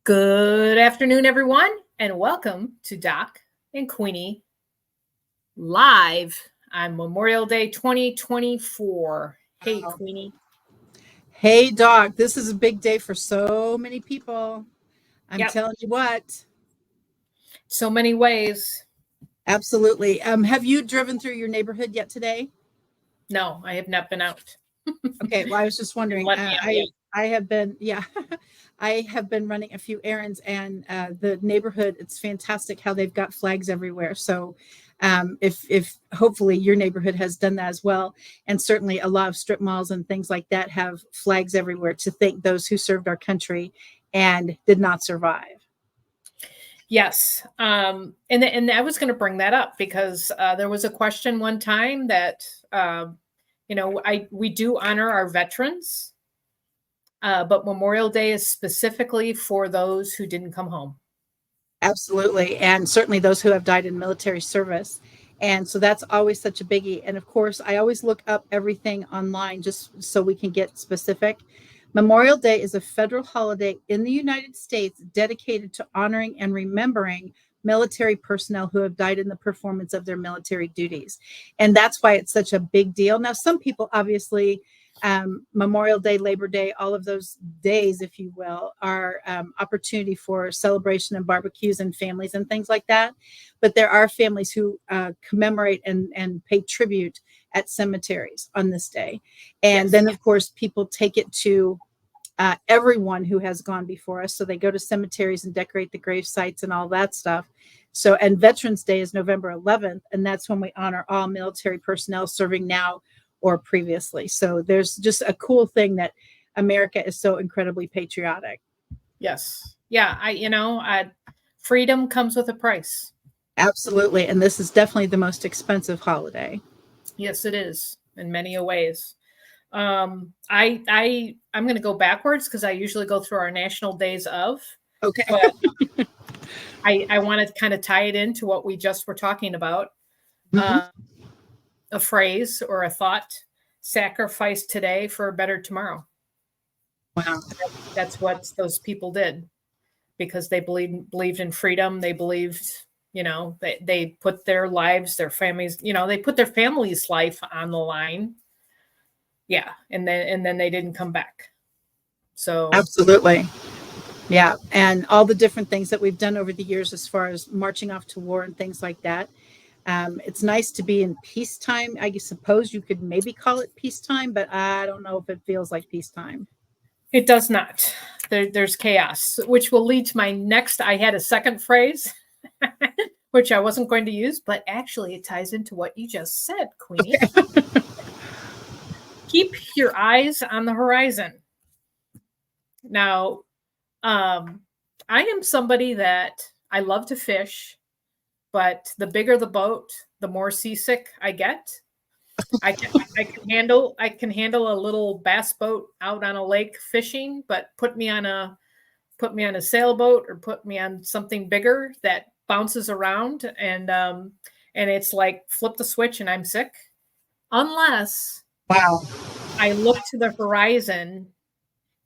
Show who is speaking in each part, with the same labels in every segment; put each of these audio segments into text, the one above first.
Speaker 1: Good afternoon, everyone, and welcome to Doc and Queenie live on Memorial Day 2024. Hey,
Speaker 2: Wow.
Speaker 1: Queenie.
Speaker 2: Hey, Doc, this is a big day for so many people. I'm
Speaker 1: Yep,
Speaker 2: telling you what.
Speaker 1: so many ways.
Speaker 2: Absolutely. Have you driven through your neighborhood yet today?
Speaker 1: No, I have not been out.
Speaker 2: Okay, well, I was just
Speaker 1: Didn't
Speaker 2: wondering.
Speaker 1: let me out yet.
Speaker 2: I have been, yeah, I have been running a few errands, and the neighborhood. It's fantastic how they've got flags everywhere. So, if hopefully your neighborhood has done that as well, and certainly a lot of strip malls and things like that have flags everywhere to thank those who served our country and did not survive.
Speaker 1: Yes, and I was going to bring that up because there was a question one time that we do honor our veterans, but Memorial Day is specifically for those who didn't come home.
Speaker 2: Absolutely. And certainly those who have died in military service. And so that's always such a biggie. And of course, I always look up everything online just so we can get specific. Memorial Day is a federal holiday in the United States dedicated to honoring and remembering military personnel who have died in the performance of their military duties. And that's why it's such a big deal. Now, some people obviously Memorial Day, Labor Day, all of those days, if you will, are opportunity for celebration and barbecues and families and things like that. But there are families who commemorate and pay tribute at cemeteries on this day. And
Speaker 1: Yes.
Speaker 2: then, of course, people take it to everyone who has gone before us. So they go to cemeteries and decorate the grave sites and all that stuff. So, and Veterans Day is November 11th, and that's when we honor all military personnel serving now or previously. So there's just a cool thing that America is so incredibly patriotic.
Speaker 1: Yes. Yeah. Freedom comes with a price.
Speaker 2: Absolutely. And this is definitely the most expensive holiday.
Speaker 1: Yes, it is in many a ways. I'm going to go backwards because I usually go through our national days of,
Speaker 2: Okay.
Speaker 1: but I want to kind of tie it into what we just were talking about.
Speaker 2: Mhm.
Speaker 1: A phrase or a thought: sacrifice today for a better tomorrow.
Speaker 2: Wow.
Speaker 1: That's what those people did because they believed in freedom. They believed, they put their lives, their families, they put their family's life on the line. Yeah, and then they didn't come back. So
Speaker 2: Absolutely. Yeah. And all the different things that we've done over the years as far as marching off to war and things like that. It's nice to be in peacetime. I suppose you could maybe call it peacetime, but I don't know if it feels like peacetime.
Speaker 1: it does not. There's chaos, which will lead to my next. I had a second phrase, which I wasn't going to use, but actually it ties into what you just said, Queenie. Keep your eyes on the horizon. Now, I am somebody that I love to fish, but the bigger the boat, the more seasick I get. I can handle a little bass boat out on a lake fishing, but put me on a sailboat or put me on something bigger that bounces around and it's like flip the switch and I'm sick. Unless
Speaker 2: Wow.
Speaker 1: I look to the horizon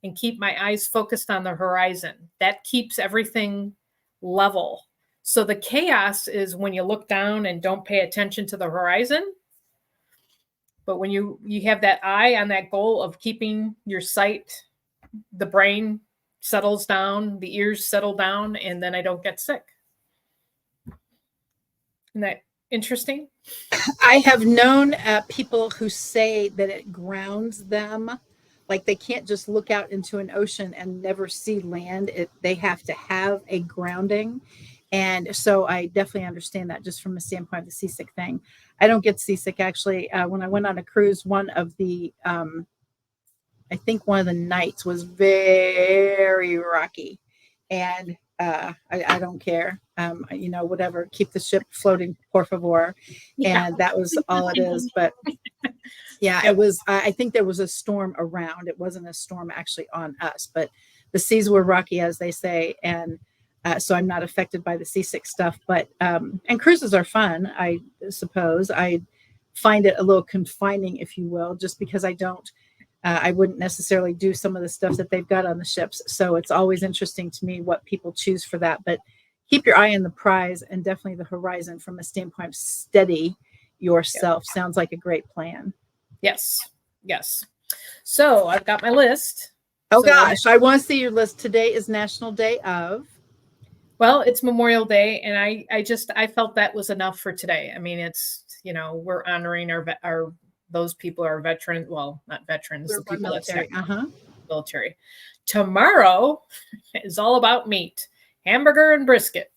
Speaker 1: and keep my eyes focused on the horizon. That keeps everything level. So the chaos is when you look down and don't pay attention to the horizon. But when you have that eye on that goal of keeping your sight, the brain settles down, the ears settle down, and then I don't get sick. Isn't that interesting?
Speaker 2: I have known people who say that it grounds them. Like they can't just look out into an ocean and never see land. They have to have a grounding. And so I definitely understand that just from a standpoint of the seasick thing. I don't get seasick actually. When I went on a cruise, I think one of the nights was very rocky, and I don't care. Whatever, keep the ship floating, por favor,
Speaker 1: Yeah.
Speaker 2: and that was all it is. But yeah, it
Speaker 1: Yep.
Speaker 2: was. I think there was a storm around. It wasn't a storm actually on us, but the seas were rocky, as they say, and so I'm not affected by the seasick stuff. But and cruises are fun, I suppose. I find it a little confining, if you will, just because I don't I wouldn't necessarily do some of the stuff that they've got on the ships. So it's always interesting to me what people choose for that. But keep your eye on the prize and definitely the horizon from a standpoint of steady
Speaker 1: Yep.
Speaker 2: yourself. Sounds like a great plan.
Speaker 1: Yes. Yes. So I've got my list.
Speaker 2: Oh
Speaker 1: So
Speaker 2: gosh, I want to see your list. Today is National Day of.
Speaker 1: well, it's Memorial Day, and I felt that was enough for today. I mean, it's we're honoring our those people are veteran. Well, not veterans, the
Speaker 2: Served our
Speaker 1: people that
Speaker 2: military.
Speaker 1: served
Speaker 2: Uh huh.
Speaker 1: the military. Tomorrow is all about meat, hamburger and brisket.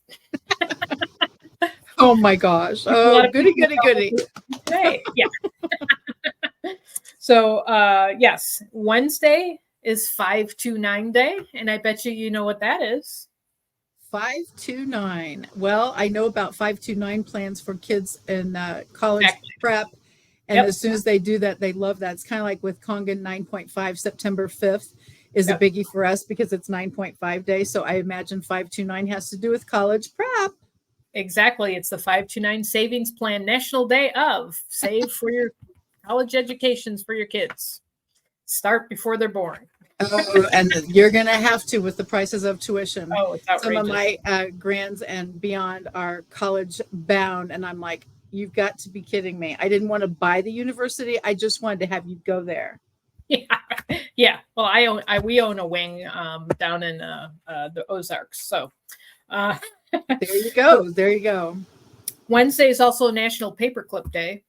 Speaker 2: Oh my gosh.
Speaker 1: A lot
Speaker 2: Oh,
Speaker 1: of
Speaker 2: goody,
Speaker 1: people
Speaker 2: goody, goody.
Speaker 1: today. Yeah. So yes, Wednesday is 529 day, and I bet you know what that is.
Speaker 2: 529. Well, I know about 529 plans for kids in college
Speaker 1: Exactly.
Speaker 2: prep. And
Speaker 1: Yep.
Speaker 2: as soon as they do that, they love that. It's kind of like with Congan 9.5, September 5th is a
Speaker 1: Yep.
Speaker 2: biggie for us because it's 9.5 days. So I imagine 529 has to do with college prep.
Speaker 1: Exactly. It's the 529 Savings Plan National Day of Save for your college educations for your kids. Start before they're born.
Speaker 2: Oh, and you're going to have to with the prices of tuition.
Speaker 1: Oh, it's
Speaker 2: Some of
Speaker 1: outrageous.
Speaker 2: my grands and beyond are college bound. And I'm like, you've got to be kidding me. I didn't want to buy the university. I just wanted to have you go there.
Speaker 1: Yeah. Yeah. Well, we own a wing down in the Ozarks. So
Speaker 2: There you go. There you go.
Speaker 1: Wednesday is also National Paperclip Day.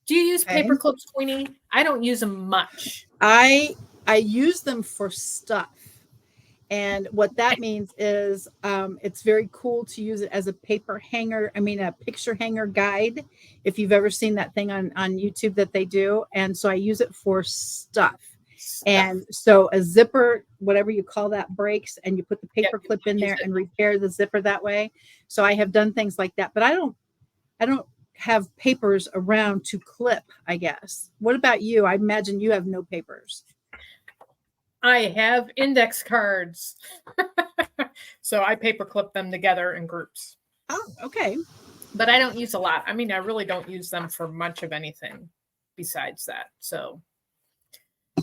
Speaker 1: Do you use
Speaker 2: Okay.
Speaker 1: paper clips, Queenie? I don't use them much.
Speaker 2: I use them for stuff. And what that means is it's very cool to use it as a paper hanger. I mean, a picture hanger guide, if you've ever seen that thing on YouTube that they do. And so I use it for stuff. And so a zipper, whatever you call that, breaks, and you put the paper clip in there and repair the zipper that way. So I have done things like that, but I don't have papers around to clip, I guess. What about you? I imagine you have no papers.
Speaker 1: I have index cards. So I paperclip them together in groups.
Speaker 2: Oh, okay.
Speaker 1: But I don't use a lot. I mean, I really don't use them for much of anything besides that. So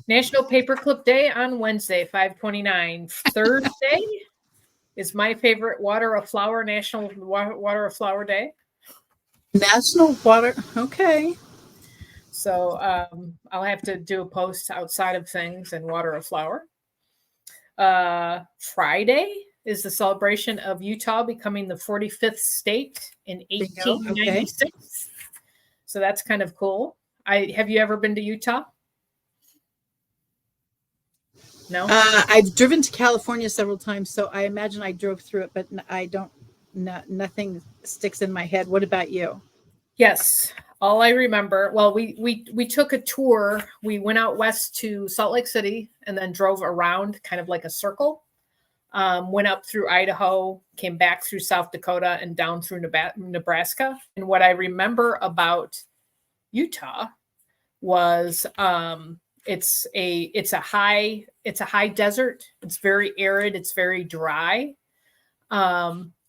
Speaker 1: National Paperclip Day on Wednesday, 529. Thursday is my favorite Water a Flower, National Water a Flower Day.
Speaker 2: National Water. Okay.
Speaker 1: So I'll have to do a post outside of things and water a flower. Friday is the celebration of Utah becoming the 45th state in 1896. Okay. So that's kind of cool. Have you ever been to Utah? No?
Speaker 2: I've driven to California several times, so I imagine I drove through it, but I don't, nothing sticks in my head. What about you?
Speaker 1: Yes. All I remember, well, we took a tour. We went out west to Salt Lake City and then drove around kind of like a circle. Went up through Idaho, came back through South Dakota and down through Nebraska. And what I remember about Utah was it's a high desert. It's very arid. It's very dry.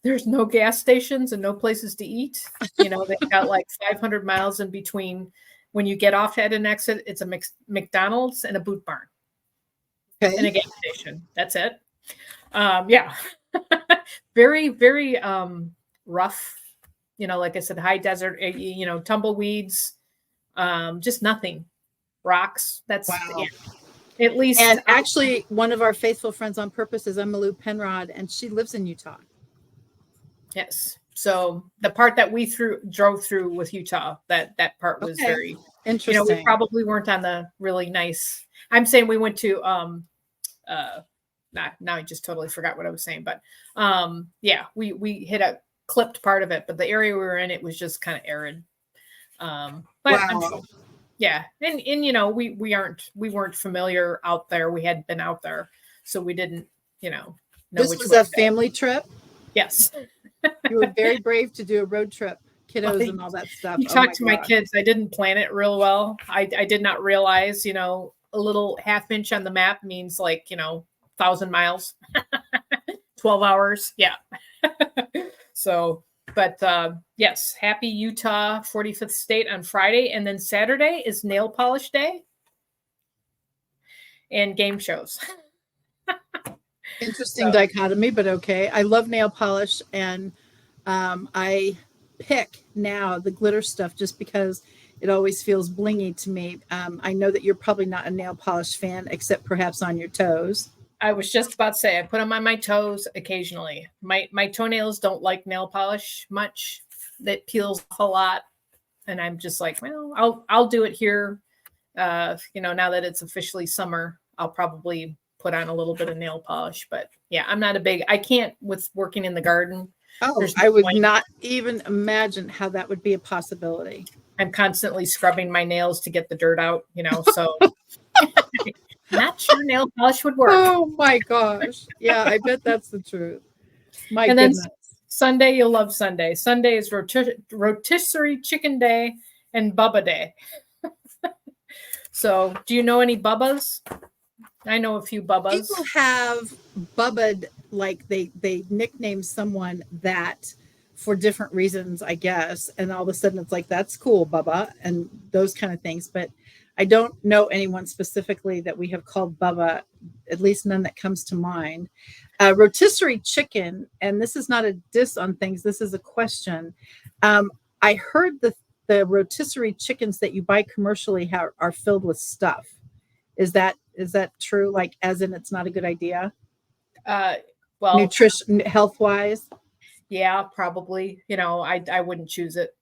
Speaker 1: There's no gas stations and no places to eat. They've got like 500 miles in between. When you get off at an exit, it's a McDonald's and a boot barn. Okay. And a gas station. That's it. Yeah. Very, very rough. Like I said, high desert, tumbleweeds, just nothing. Rocks. That's wow. At least.
Speaker 2: And actually, one of our faithful friends on purpose is Emmalou Penrod, and she lives in Utah.
Speaker 1: Yes. So the part that we drove through with Utah, that part was very
Speaker 2: interesting.
Speaker 1: We probably weren't on the really nice. I'm saying we went to now I just totally forgot what I was saying, but yeah, we hit a clipped part of it, but the area we were in, it was just kind of arid. But wow. Yeah, and we weren't familiar out there. We hadn't been out there, so we didn't know.
Speaker 2: This was a family trip.
Speaker 1: Yes.
Speaker 2: You were very brave to do a road trip, kiddos and all that stuff.
Speaker 1: You talked to my kids. I didn't plan it real well. I did not realize, a little half inch on the map means 1,000 miles, 12 hours. Yeah. So But yes, happy Utah 45th state on Friday. And then Saturday is nail polish day and game shows.
Speaker 2: Interesting
Speaker 1: So
Speaker 2: dichotomy, but okay. I love nail polish, and I pick now the glitter stuff just because it always feels blingy to me. I know that you're probably not a nail polish fan, except perhaps on your toes.
Speaker 1: I was just about to say I put them on my toes occasionally. My toenails don't like nail polish much. That peels off a lot. And I'm just like, well, I'll do it here. Now that it's officially summer, I'll probably put on a little bit of nail polish. But yeah, I'm not a big. I can't with working in the garden.
Speaker 2: Oh,
Speaker 1: There's no
Speaker 2: I would
Speaker 1: point.
Speaker 2: not even imagine how that would be a possibility.
Speaker 1: I'm constantly scrubbing my nails to get the dirt out. So not sure nail polish would work.
Speaker 2: Oh my gosh. Yeah, I bet that's the truth. My
Speaker 1: And then
Speaker 2: goodness.
Speaker 1: Sunday, you'll love Sunday. Sunday is rotisserie chicken day and Bubba day. So, do you know any Bubbas? I know a few Bubbas.
Speaker 2: People have bubbed, like they nickname someone that for different reasons, I guess. And all of a sudden it's like, that's cool, Bubba, and those kind of things. But I don't know anyone specifically that we have called Bubba, at least none that comes to mind. Rotisserie chicken, and this is not a diss on things, this is a question. I heard the rotisserie chickens that you buy commercially are filled with stuff. Is that true? Like, as in, it's not a good idea,
Speaker 1: Well,
Speaker 2: nutrition, health wise?
Speaker 1: yeah, probably. I wouldn't choose it.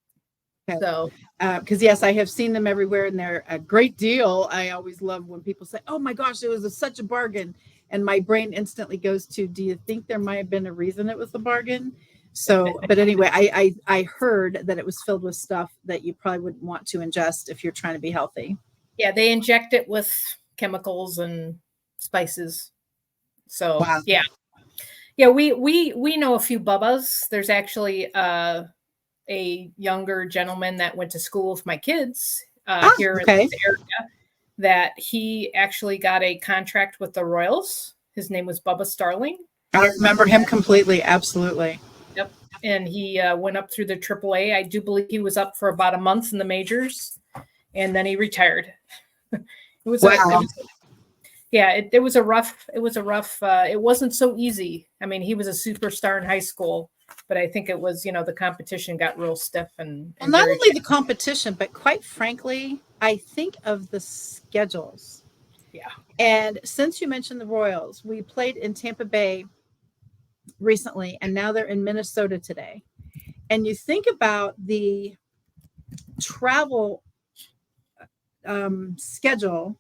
Speaker 2: Okay.
Speaker 1: So,
Speaker 2: Because yes, I have seen them everywhere, and they're a great deal. I always love when people say, "Oh my gosh, it was such a bargain," and my brain instantly goes to, "Do you think there might have been a reason it was a bargain?" So, but anyway, I heard that it was filled with stuff that you probably wouldn't want to ingest if you're trying to be healthy.
Speaker 1: yeah, they inject it with chemicals and spices. So,
Speaker 2: Wow.
Speaker 1: yeah. Yeah, we know a few Bubbas. There's actually a younger gentleman that went to school with my kids here in
Speaker 2: Okay.
Speaker 1: this area that he actually got a contract with the Royals. His name was Bubba Starling.
Speaker 2: I remember him completely. Absolutely.
Speaker 1: Yep. And he went up through the AAA. I do believe he was up for about a month in the majors, and then he retired. It was
Speaker 2: Wow.
Speaker 1: it was a rough. It wasn't so easy. I mean, he was a superstar in high school, but I think it was the competition got real stiff and
Speaker 2: Well, not
Speaker 1: very
Speaker 2: only the competition, but quite frankly, I think of the schedules.
Speaker 1: yeah.
Speaker 2: And since you mentioned the Royals, we played in Tampa Bay recently, and now they're in Minnesota today. And you think about the travel schedule,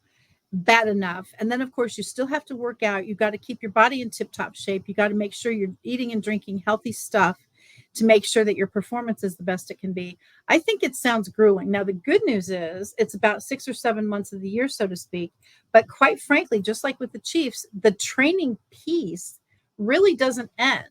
Speaker 2: bad enough. And then, of course, you still have to work out. You've got to keep your body in tip top shape. You got to make sure you're eating and drinking healthy stuff to make sure that your performance is the best it can be. I think it sounds grueling. Now, the good news is it's about 6 or 7 months of the year, so to speak. But quite frankly, just like with the Chiefs, the training piece really doesn't end.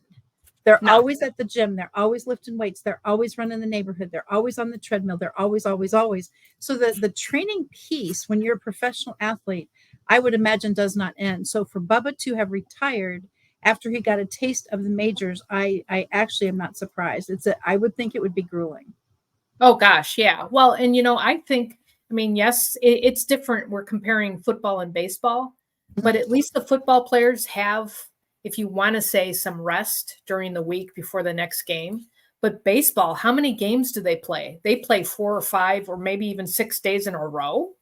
Speaker 2: They're
Speaker 1: No.
Speaker 2: always at the gym. They're always lifting weights. They're always running the neighborhood. They're always on the treadmill. They're always, always, always. So the training piece, when you're a professional athlete, I would imagine does not end. So for Bubba to have retired after he got a taste of the majors, I actually am not surprised. I would think it would be grueling.
Speaker 1: Oh gosh, yeah. Well, and I think, yes, it's different. We're comparing football and baseball, but at least the football players have, if you want to say, some rest during the week before the next game. But baseball, how many games do they play? They play 4 or 5 or maybe even 6 days in a row.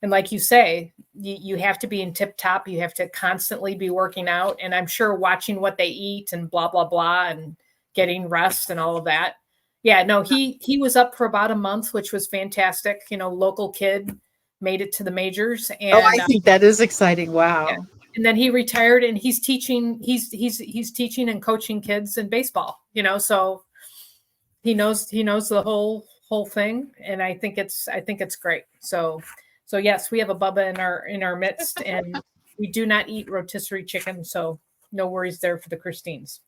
Speaker 1: And like you say, you have to be in tip top. You have to constantly be working out. And I'm sure watching what they eat and blah, blah, blah, and getting rest and all of that. Yeah, no, he was up for about a month, which was fantastic. Local kid made it to the majors. And
Speaker 2: I think that is exciting. Wow.
Speaker 1: yeah. And then he retired and he's teaching, he's teaching and coaching kids in baseball, so he knows the whole thing. And I think it's great. So yes, we have a Bubba in our midst, and we do not eat rotisserie chicken, so no worries there for the Christines.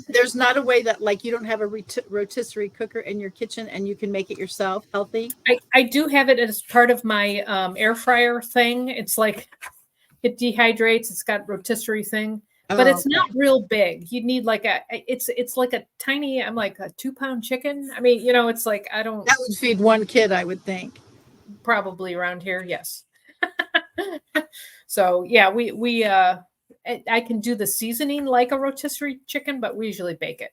Speaker 2: There's not a way that, like, you don't have a rotisserie cooker in your kitchen and you can make it yourself healthy?
Speaker 1: I do have it as part of my air fryer thing. It's like it dehydrates. It's got rotisserie thing. but
Speaker 2: Oh,
Speaker 1: it's not
Speaker 2: okay.
Speaker 1: real big. You'd need like it's like a tiny, I'm like a 2 pound chicken. I mean, it's like, I don't,
Speaker 2: That would feed one kid, I would think.
Speaker 1: probably around here. Yes. So yeah, I can do the seasoning like a rotisserie chicken, but we usually bake it.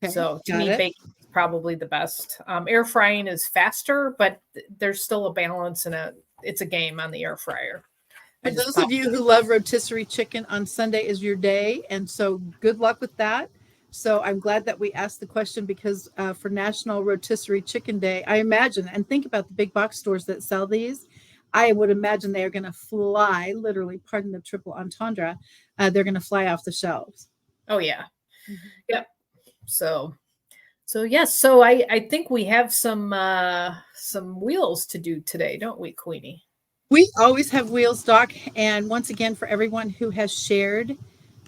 Speaker 2: Okay,
Speaker 1: So to
Speaker 2: got
Speaker 1: me,
Speaker 2: it.
Speaker 1: baking is probably the best. Air frying is faster, but there's still a balance and it's a game on the air fryer.
Speaker 2: For
Speaker 1: I just
Speaker 2: those of
Speaker 1: pop.
Speaker 2: you who love rotisserie chicken, on Sunday is your day. And so good luck with that. So I'm glad that we asked the question because for National Rotisserie Chicken Day, I imagine, and think about the big box stores that sell these. I would imagine they are going to fly, literally, pardon the triple entendre, they're going to fly off the shelves.
Speaker 1: Oh yeah,
Speaker 2: Mhm.
Speaker 1: yep. So yes, so I think we have some wheels to do today, don't we, Queenie?
Speaker 2: We always have wheels, Doc. And once again, for everyone who has shared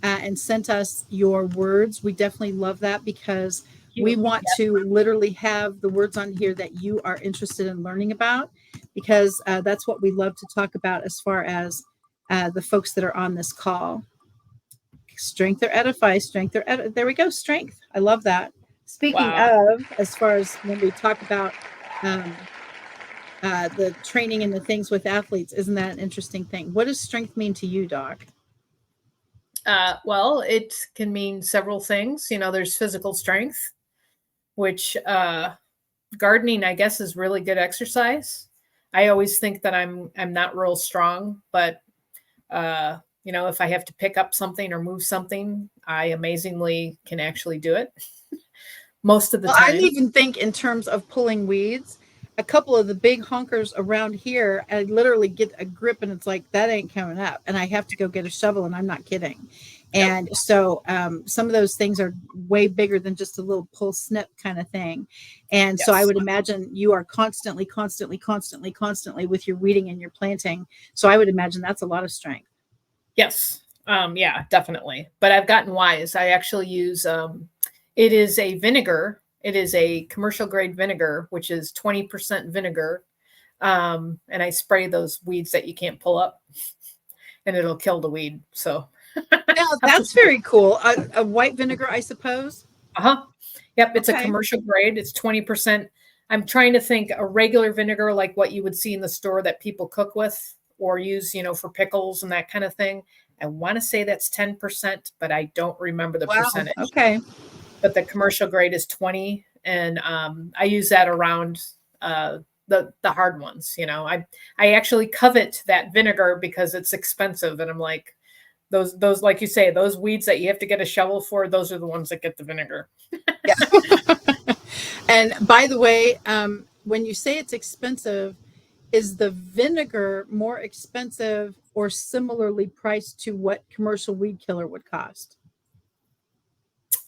Speaker 2: and sent us your words, we definitely love that because we
Speaker 1: You.
Speaker 2: want to literally have the words on here that you are interested in learning about, because that's what we love to talk about as far as the folks that are on this call. Strength or edify, there we go, strength. I love that. Speaking
Speaker 1: Wow.
Speaker 2: of, as far as when we talk about um, the training and the things with athletes. Isn't that an interesting thing? What does strength mean to you, Doc?
Speaker 1: Well, it can mean several things. There's physical strength, which gardening, I guess, is really good exercise. I always think that I'm not real strong, but if I have to pick up something or move something, I amazingly can actually do it most of the
Speaker 2: Well, I
Speaker 1: time.
Speaker 2: even think in terms of pulling weeds, a couple of the big honkers around here, I literally get a grip and it's like, that ain't coming up. And I have to go get a shovel, and I'm not kidding.
Speaker 1: Yep.
Speaker 2: And so some of those things are way bigger than just a little pull snip kind of thing. And so I
Speaker 1: Yes.
Speaker 2: would imagine you are constantly, constantly, constantly, constantly with your weeding and your planting. So I would imagine that's a lot of strength.
Speaker 1: Yes. Yeah, definitely. But I've gotten wise. I actually use it is a vinegar. It is a commercial grade vinegar, which is 20% vinegar. And I spray those weeds that you can't pull up, and it'll kill the weed. So
Speaker 2: Now,
Speaker 1: have to.
Speaker 2: that's very cool. A white vinegar, I suppose.
Speaker 1: Uh-huh. Yep, it's a
Speaker 2: Okay.
Speaker 1: commercial grade. It's 20%. I'm trying to think a regular vinegar like what you would see in the store that people cook with or use, for pickles and that kind of thing. I want to say that's 10%, but I don't remember the
Speaker 2: Wow.
Speaker 1: percentage.
Speaker 2: Okay.
Speaker 1: But the commercial grade is 20, and I use that around the hard ones. I actually covet that vinegar because it's expensive, and I'm like, those like you say, those weeds that you have to get a shovel for, those are the ones that get the vinegar.
Speaker 2: Yeah. And by the way, when you say it's expensive, is the vinegar more expensive or similarly priced to what commercial weed killer would cost?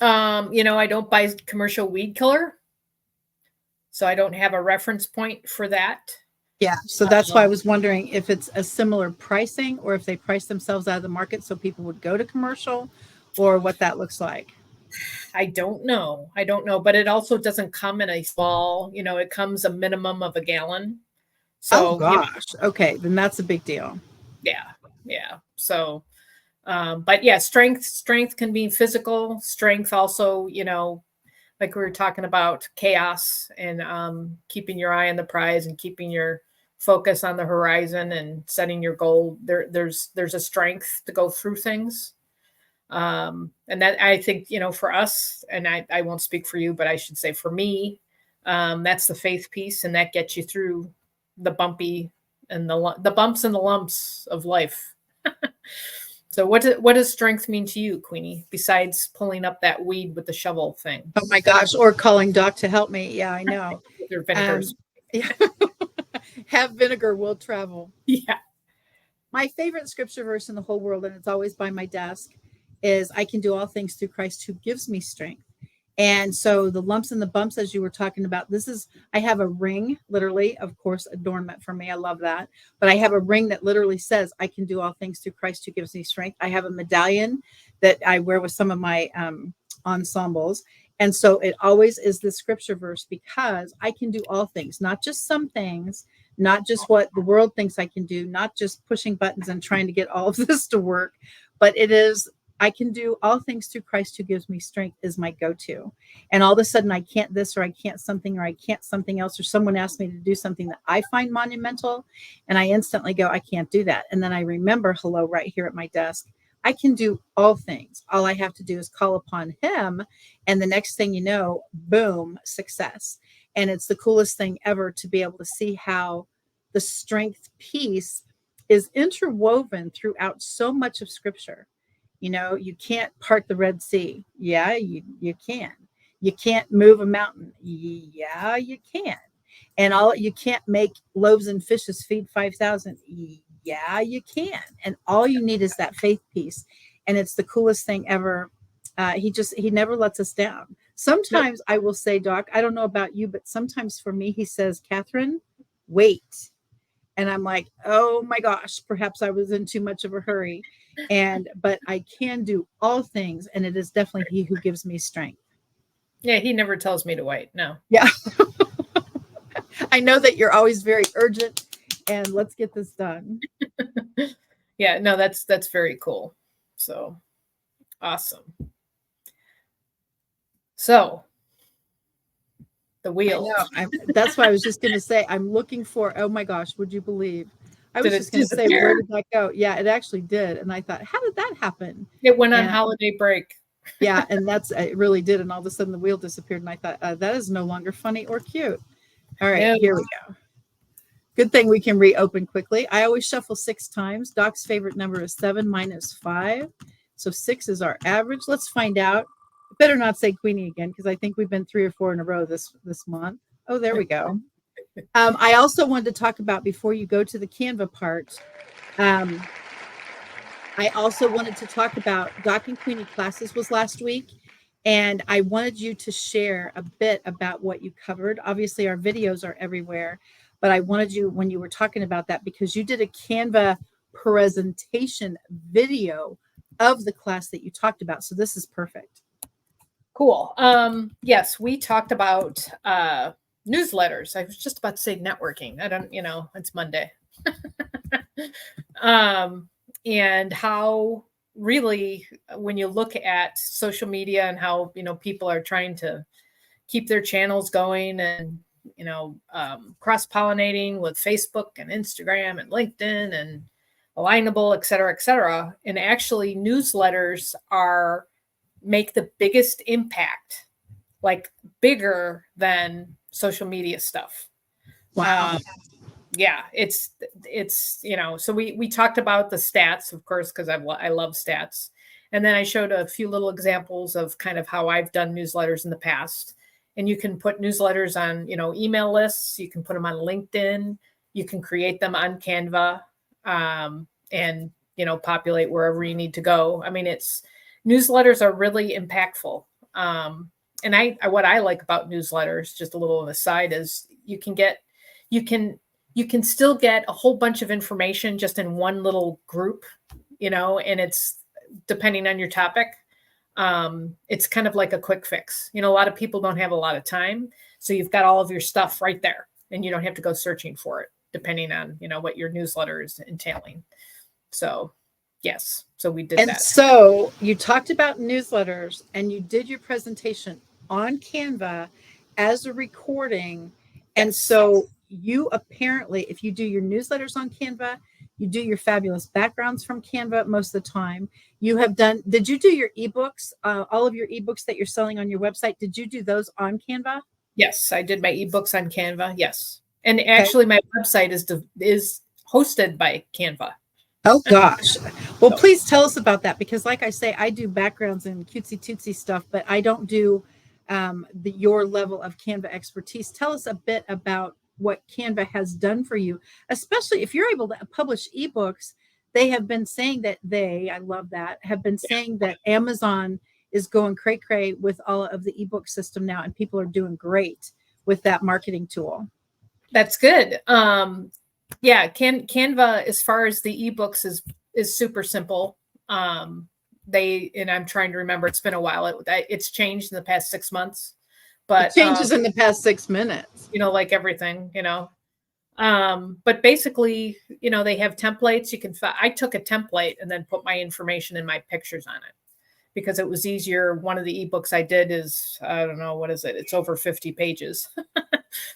Speaker 1: I don't buy commercial weed killer, so I don't have a reference point for that.
Speaker 2: Yeah. So that's why I
Speaker 1: Um,
Speaker 2: was wondering if it's a similar pricing or if they price themselves out of the market so people would go to commercial, or what that looks like.
Speaker 1: I don't know. I don't know, but it also doesn't come in a small, it comes a minimum of a gallon.
Speaker 2: Oh
Speaker 1: So,
Speaker 2: gosh. Okay. Then that's a big deal.
Speaker 1: yeah, yeah. So, but yeah, strength can be physical. Strength also, like we were talking about chaos and keeping your eye on the prize and keeping your focus on the horizon and setting your goal. There's a strength to go through things. And that, I think, for us, and I won't speak for you, but I should say for me, that's the faith piece, and that gets you through the bumpy and the bumps and the lumps of life. So what does strength mean to you, Queenie, besides pulling up that weed with the shovel thing?
Speaker 2: Oh my gosh. Or calling Doc to help me. Yeah, I know.
Speaker 1: With your vinegars.
Speaker 2: Um, yeah. Have vinegar will travel.
Speaker 1: Yeah.
Speaker 2: My favorite scripture verse in the whole world, and it's always by my desk, is I can do all things through Christ who gives me strength. And so the lumps and the bumps, as you were talking about, I have a ring, literally, of course, adornment for me. I love that. But I have a ring that literally says, I can do all things through Christ who gives me strength. I have a medallion that I wear with some of my ensembles. And so it always is the scripture verse, because I can do all things, not just some things, not just what the world thinks I can do, not just pushing buttons and trying to get all of this to work, but it is I can do all things through Christ who gives me strength is my go-to. And all of a sudden I can't this, or I can't something, or I can't something else, or someone asked me to do something that I find monumental, and I instantly go, I can't do that. And then I remember, hello, right here at my desk, I can do all things. All I have to do is call upon him. And the next thing you know, boom, success. And it's the coolest thing ever to be able to see how the strength piece is interwoven throughout so much of scripture. You know, you can't part the Red Sea. Yeah, you can. You can't move a mountain. Yeah, you can. And all you can't make loaves and fishes feed 5,000. Yeah, you can. And all you need is that faith piece. And it's the coolest thing ever. He never lets us down. Sometimes I will say, Doc, I don't know about you, but sometimes for me, he says, Catherine, wait. And I'm like, oh my gosh, perhaps I was in too much of a hurry. But I can do all things. And it is definitely he who gives me strength.
Speaker 1: Yeah, he never tells me to wait. No.
Speaker 2: Yeah. I know that you're always very urgent, and let's get this done.
Speaker 1: Yeah, no, that's very cool. So awesome. So the wheel.
Speaker 2: That's why I was just going to say, I'm looking for, oh my gosh, would you believe? I was
Speaker 1: Did it
Speaker 2: just going to say,
Speaker 1: disappear?
Speaker 2: where did that go? Yeah, it actually did. And I thought, how did that happen?
Speaker 1: It went on holiday break.
Speaker 2: Yeah, and it really did. And all of a sudden the wheel disappeared. And I thought, that is no longer funny or cute. All right,
Speaker 1: Yeah.
Speaker 2: here we go. Good thing we can reopen quickly. I always shuffle 6 times. Doc's favorite number is 7 minus 5. So 6 is our average. Let's find out. I better not say Queenie again, because I think we've been 3 or 4 in a row this month. Oh, there we go. I also wanted to talk about, before you go to the Canva part, I also wanted to talk about Doc and Queenie classes was last week. And I wanted you to share a bit about what you covered. Obviously, our videos are everywhere, but I wanted you, when you were talking about that, because you did a Canva presentation video of the class that you talked about. So this is perfect.
Speaker 1: Cool. Yes, we talked about newsletters. I was just about to say networking. I don't, it's Monday. And how really, when you look at social media and how, people are trying to keep their channels going and, cross-pollinating with Facebook and Instagram and LinkedIn and Alignable, et cetera, et cetera. And actually newsletters make the biggest impact, like bigger than social media stuff.
Speaker 2: Wow.
Speaker 1: Yeah, it's so we talked about the stats, of course, because I love stats. And then I showed a few little examples of kind of how I've done newsletters in the past. And you can put newsletters on, email lists. You can put them on LinkedIn. You can create them on Canva, and, populate wherever you need to go. I mean, newsletters are really impactful. And what I like about newsletters, just a little on the side, is you can still get a whole bunch of information just in one little group, and it's depending on your topic. It's kind of like a quick fix. A lot of people don't have a lot of time. So you've got all of your stuff right there and you don't have to go searching for it, depending on, what your newsletter is entailing. So yes, so we did that.
Speaker 2: And so you talked about newsletters and you did your presentation on Canva as a recording. And so you apparently, if you do your newsletters on Canva, you do your fabulous backgrounds from Canva most of the time. Did you do your ebooks, all of your ebooks that you're selling on your website? Did you do those on Canva?
Speaker 1: Yes, I did my ebooks on Canva. Yes. And actually my website is hosted by Canva.
Speaker 2: Oh gosh. Well, please tell us about that, because like I say, I do backgrounds and cutesy tootsy stuff, but I don't do your level of Canva expertise. Tell us a bit about what Canva has done for you, especially if you're able to publish ebooks. They have been saying that I love that, have been saying that Amazon is going cray cray with all of the ebook system now, and people are doing great with that marketing tool.
Speaker 1: That's good. Yeah, Canva, as far as the ebooks, is super simple. And I'm trying to remember, it's been a while. It's changed in the past 6 months, but
Speaker 2: it changes in the past 6 minutes.
Speaker 1: Like everything, but basically, they have templates. I took a template and then put my information and my pictures on it. because it was easier. One of the ebooks I did is, I don't know, what is it? It's over 50 pages.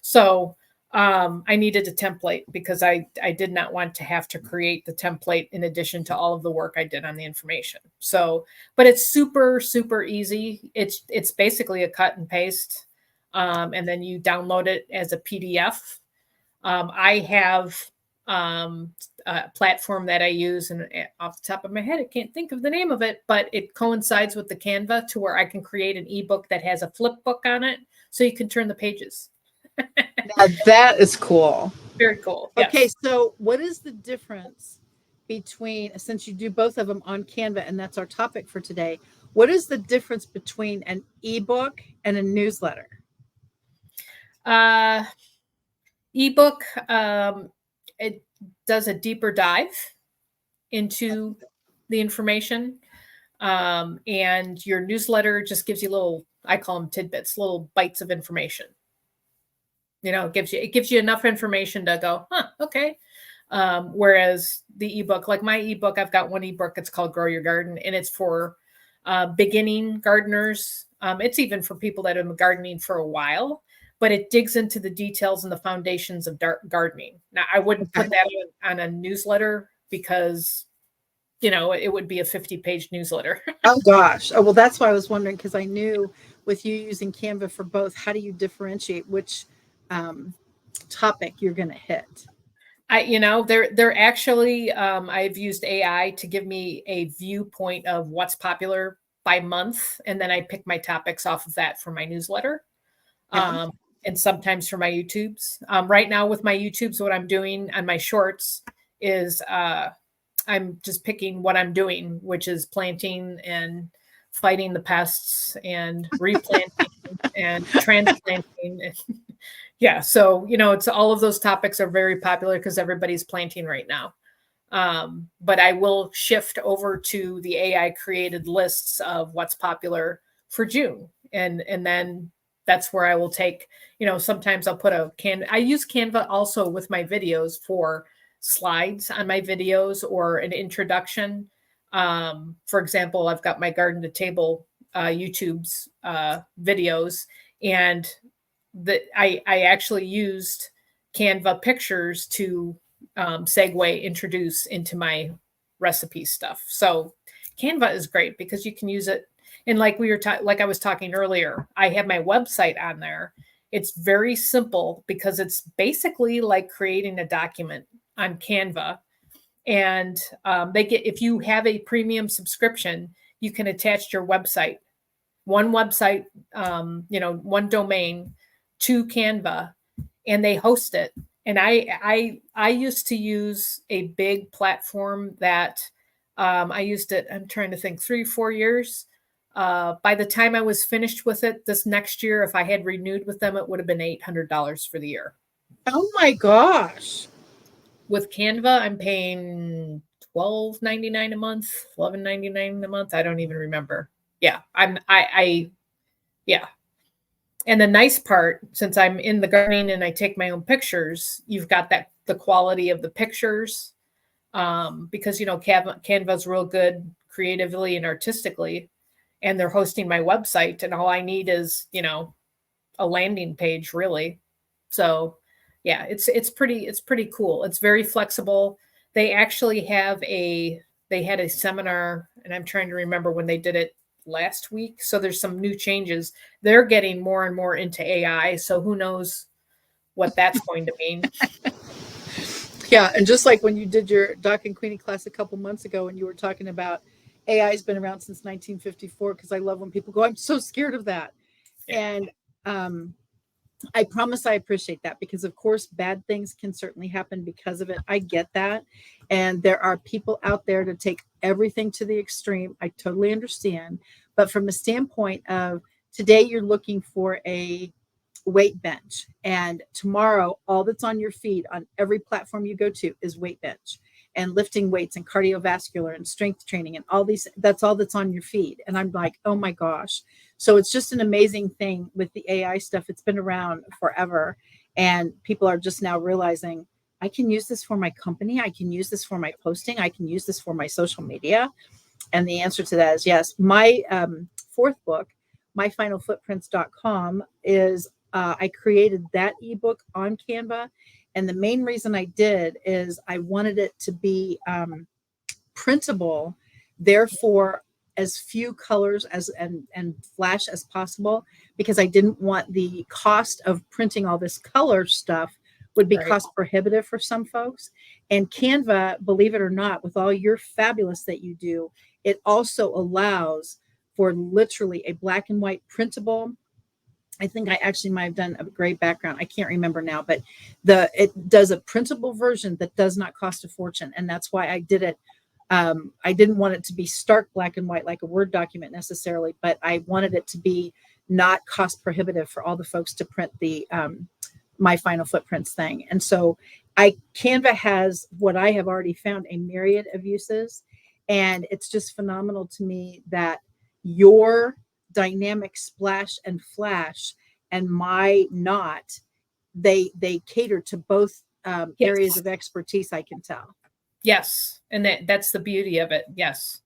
Speaker 1: So I needed a template because I did not want to have to create the template in addition to all of the work I did on the information. So, but it's super, super easy. It's basically a cut and paste. And then you download it as a PDF. I have a platform that I use, and off the top of my head, I can't think of the name of it, but it coincides with the Canva to where I can create an ebook that has a flip book on it, so you can turn the pages.
Speaker 2: Now that is cool.
Speaker 1: Very cool.
Speaker 2: Okay,
Speaker 1: Yes.
Speaker 2: so what is the difference between, since you do both of them on Canva, and that's our topic for today, what is the difference between an ebook and a newsletter?
Speaker 1: Uh, ebook, it does a deeper dive into the information. And your newsletter just gives you little, I call them tidbits, little bites of information. It gives you enough information to go, huh, okay. Whereas the ebook, like my ebook, I've got one ebook, it's called Grow Your Garden, and it's for beginning gardeners. It's even for people that have been gardening for a while, but it digs into the details and the foundations of gardening. Now, I wouldn't put that on a newsletter because, it would be a 50-page newsletter.
Speaker 2: Oh gosh. Oh, well, that's why I was wondering, because I knew with you using Canva for both, how do you differentiate which topic you're going to hit?
Speaker 1: They're actually, I've used AI to give me a viewpoint of what's popular by month, and then I pick my topics off of that for my newsletter.
Speaker 2: Yeah.
Speaker 1: And sometimes for my YouTubes. Right now with my YouTubes, what I'm doing on my shorts is I'm just picking what I'm doing, which is planting and fighting the pests and replanting and transplanting. Yeah. So, it's all of those topics are very popular because everybody's planting right now. But I will shift over to the AI created lists of what's popular for June. And then that's where I will take, sometimes I'll put I use Canva also with my videos for slides on my videos or an introduction. For example, I've got my garden to table YouTube's videos, and I actually used Canva pictures to introduce into my recipe stuff. So Canva is great because you can use it. And like like I was talking earlier, I have my website on there. It's very simple because it's basically like creating a document on Canva. And if you have a premium subscription, you can attach your website, one website, one domain to Canva, and they host it. And I used to use a big platform that I used it, I'm trying to think, 3-4 years. By the time I was finished with it this next year, if I had renewed with them, it would have been $800 for the year.
Speaker 2: Oh my gosh.
Speaker 1: With Canva, I'm paying $12.99 a month, $11.99 a month. I don't even remember. Yeah, yeah. And the nice part, since I'm in the gardening and I take my own pictures, you've got the quality of the pictures, because Canva's real good creatively and artistically, and they're hosting my website, and all I need is a landing page, really. So yeah, it's pretty cool. It's very flexible. They actually they had a seminar, and I'm trying to remember when they did it last week. So there's some new changes. They're getting more and more into AI. So who knows what that's going to mean.
Speaker 2: Yeah. And just like when you did your Doc and Queenie class a couple months ago, and you were talking about AI has been around since 1954, because I love when people go, I'm so scared of that. Yeah. And I promise I appreciate that, because of course bad things can certainly happen because of it. I get that. And there are people out there to take everything to the extreme. I totally understand. But from the standpoint of today, you're looking for a weight bench, and tomorrow all that's on your feed on every platform you go to is weight bench and lifting weights and cardiovascular and strength training and all these. That's all that's on your feed. And I'm like, oh my gosh. So it's just an amazing thing with the AI stuff. It's been around forever, and people are just now realizing, I can use this for my company, I can use this for my posting, I can use this for my social media. And the answer to that is yes. My fourth book, myfinalfootprints.com, is I created that ebook on Canva. And the main reason I did is I wanted it to be printable, therefore as few colors as and flash as possible, because I didn't want the cost of printing all this color stuff would be
Speaker 1: Right.
Speaker 2: cost prohibitive for some folks. And Canva, believe it or not, with all your fabulous that you do, it also allows for literally a black and white printable. I think I actually might have done a gray background. I can't remember now, but it does a printable version that does not cost a fortune. And that's why I did it. I didn't want it to be stark black and white like a Word document necessarily, but I wanted it to be not cost prohibitive for all the folks to print the My Final Footprints thing. And so Canva has what I have already found a myriad of uses. And it's just phenomenal to me that your dynamic splash and flash and my not, they cater to both areas
Speaker 1: Yes.
Speaker 2: of expertise, I can tell.
Speaker 1: Yes. And that's the beauty of it. Yes.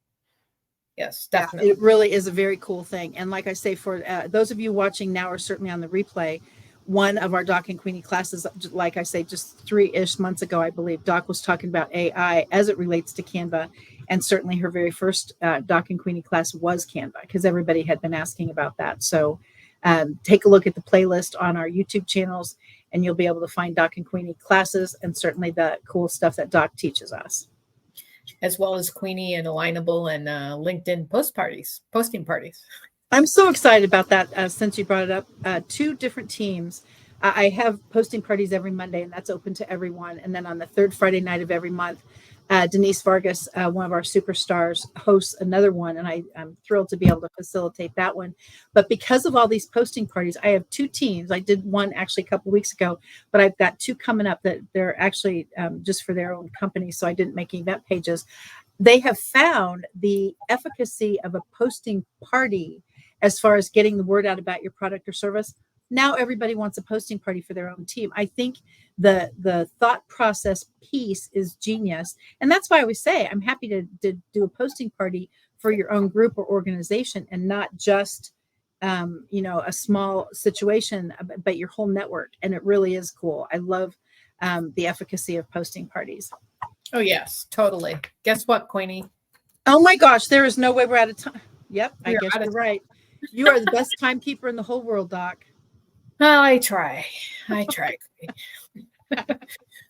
Speaker 1: Yes,
Speaker 2: Yeah,
Speaker 1: definitely.
Speaker 2: it really is a very cool thing. And like I say, for those of you watching now or certainly on the replay, one of our Doc and Queenie classes, like I say, just 3-ish months ago, I believe, Doc was talking about AI as it relates to Canva. And certainly her very first Doc and Queenie class was Canva, because everybody had been asking about that. So take a look at the playlist on our YouTube channels, and you'll be able to find Doc and Queenie classes and certainly the cool stuff that Doc teaches us.
Speaker 1: As well as Queenie and Alignable and LinkedIn posting parties.
Speaker 2: I'm so excited about that since you brought it up. 2 different teams. I have posting parties every Monday, and that's open to everyone. And then on the third Friday night of every month, Denise Vargas, one of our superstars, hosts another one, and I'm thrilled to be able to facilitate that one. But because of all these posting parties, I have 2 teams. I did one actually a couple of weeks ago, but I've got 2 coming up that they're actually just for their own company, so I didn't make event pages. They have found the efficacy of a posting party as far as getting the word out about your product or service. Now everybody wants a posting party for their own team. I think the thought process piece is genius. And that's why I always say I'm happy to do a posting party for your own group or organization, and not just a small situation, but your whole network. And it really is cool. I love the efficacy of posting parties.
Speaker 1: Oh, yes, totally. Guess what, Queenie?
Speaker 2: Oh my gosh, there is no way we're out of time. Yep, I guess you're
Speaker 1: time.
Speaker 2: right. You are the best timekeeper in the whole world, Doc.
Speaker 1: Oh, I try.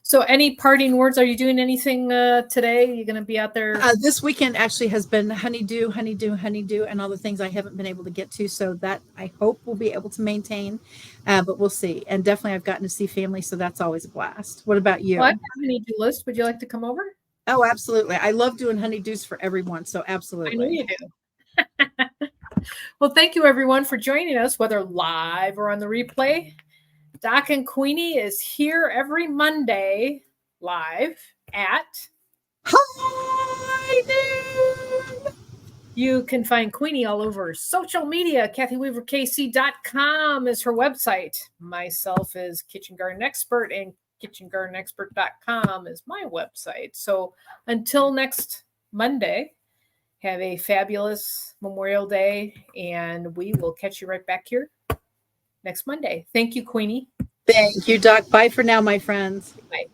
Speaker 1: So any parting words? Are you doing anything today? You're going to be out there?
Speaker 2: This weekend actually has been honeydew, and all the things I haven't been able to get to. So that I hope we'll be able to maintain, but we'll see. And definitely I've gotten to see family, so that's always a blast. What about you?
Speaker 1: Well, I have a honeydew list. Would you like to come over?
Speaker 2: Oh, absolutely. I love doing honeydews for everyone. So absolutely.
Speaker 1: I know you do. Well, thank you everyone for joining us, whether live or on the replay. Doc and Queenie is here every Monday live at
Speaker 2: high noon.
Speaker 1: You can find Queenie all over social media. KathyWeaverKC.com is her website. Myself is Kitchen Garden Expert, and KitchenGardenExpert.com is my website. So until next Monday, have a fabulous Memorial Day, and we will catch you right back here next Monday. Thank you, Queenie.
Speaker 2: Thank you, Doc. Bye for now, my friends.
Speaker 1: Bye.